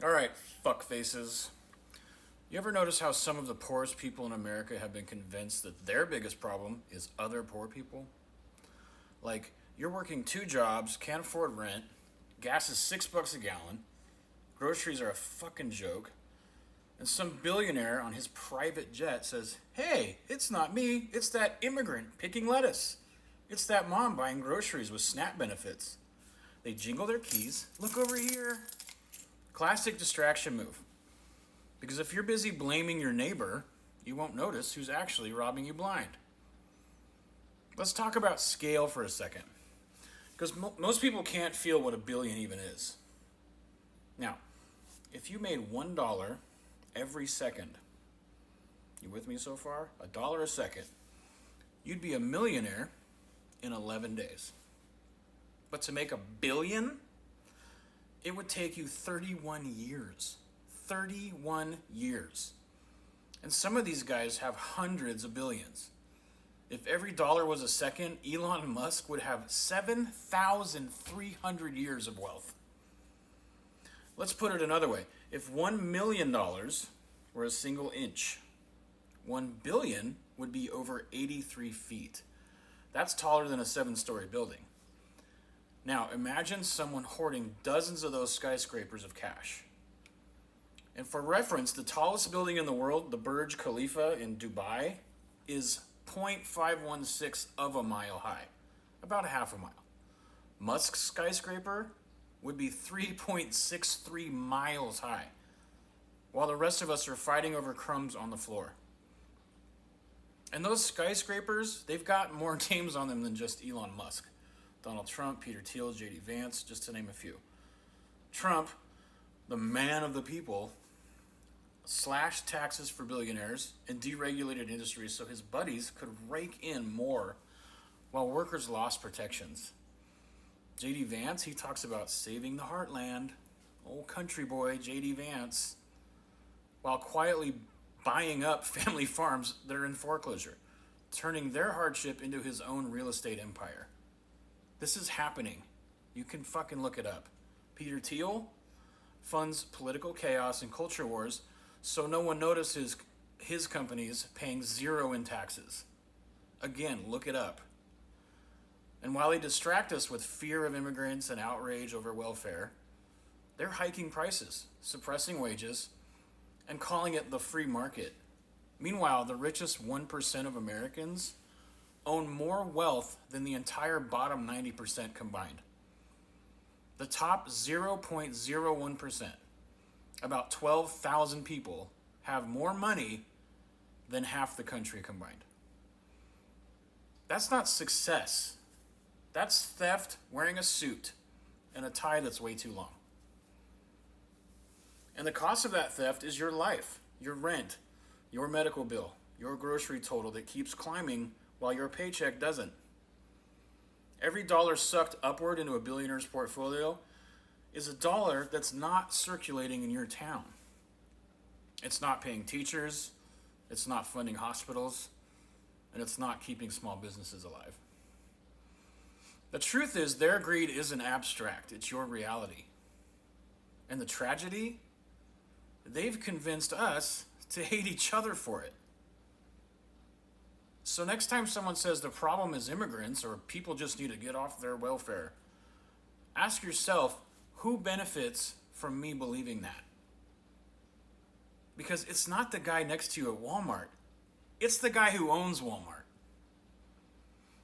All right, fuck faces. You ever notice how some of the poorest people in America have been convinced that their biggest problem is other poor people? Like, you're working two jobs, can't afford rent, gas is $6 a gallon, groceries are a fucking joke, and some billionaire on his private jet says, "Hey, it's not me, it's that immigrant picking lettuce. It's that mom buying groceries with SNAP benefits." They jingle their keys. "Look over here." Classic distraction move. Because if you're busy blaming your neighbor, you won't notice who's actually robbing you blind. Let's talk about scale for a second. Because most people can't feel what a billion even is. Now, if you made $1 every second, you with me so far? $1 a second. You'd be a millionaire in 11 days. But to make a billion, it would take you 31 years. 31 years. And some of these guys have hundreds of billions. If every dollar was a second, Elon Musk would have 7,300 years of wealth. Let's put it another way. If $1 million were a single inch, 1 billion would be over 83 feet. That's taller than a 7-story building. Now, imagine someone hoarding dozens of those skyscrapers of cash. And for reference, the tallest building in the world, the Burj Khalifa in Dubai, is 0.516 of a mile high, about a half a mile. Musk's skyscraper would be 3.63 miles high, while the rest of us are fighting over crumbs on the floor. And those skyscrapers, they've got more names on them than just Elon Musk. Donald Trump, Peter Thiel, J.D. Vance, just to name a few. Trump, the man of the people, slashed taxes for billionaires and deregulated industries so his buddies could rake in more while workers lost protections. J.D. Vance, he talks about saving the heartland, old country boy J.D. Vance, while quietly buying up family farms that are in foreclosure, turning their hardship into his own real estate empire. This is happening. You can fucking look it up. Peter Thiel funds political chaos and culture wars so no one notices his companies paying zero in taxes. Again, look it up. And while they distract us with fear of immigrants and outrage over welfare, they're hiking prices, suppressing wages, and calling it the free market. Meanwhile, the richest 1% of Americans own more wealth than the entire bottom 90% combined. The top 0.01%, about 12,000 people, have more money than half the country combined. That's not success. That's theft wearing a suit and a tie that's way too long. And the cost of that theft is your life, your rent, your medical bill, your grocery total that keeps climbing while your paycheck doesn't. Every dollar sucked upward into a billionaire's portfolio is a dollar that's not circulating in your town. It's not paying teachers, it's not funding hospitals, and it's not keeping small businesses alive. The truth is, their greed isn't abstract, it's your reality. And the tragedy? They've convinced us to hate each other for it. So next time someone says the problem is immigrants or people just need to get off their welfare, ask yourself, who benefits from me believing that? Because it's not the guy next to you at Walmart. It's the guy who owns Walmart.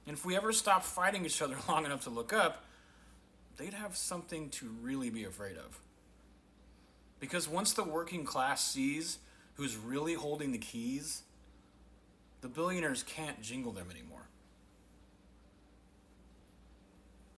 And if we ever stop fighting each other long enough to look up, they'd have something to really be afraid of. Because once the working class sees who's really holding the keys, the billionaires can't jingle them anymore.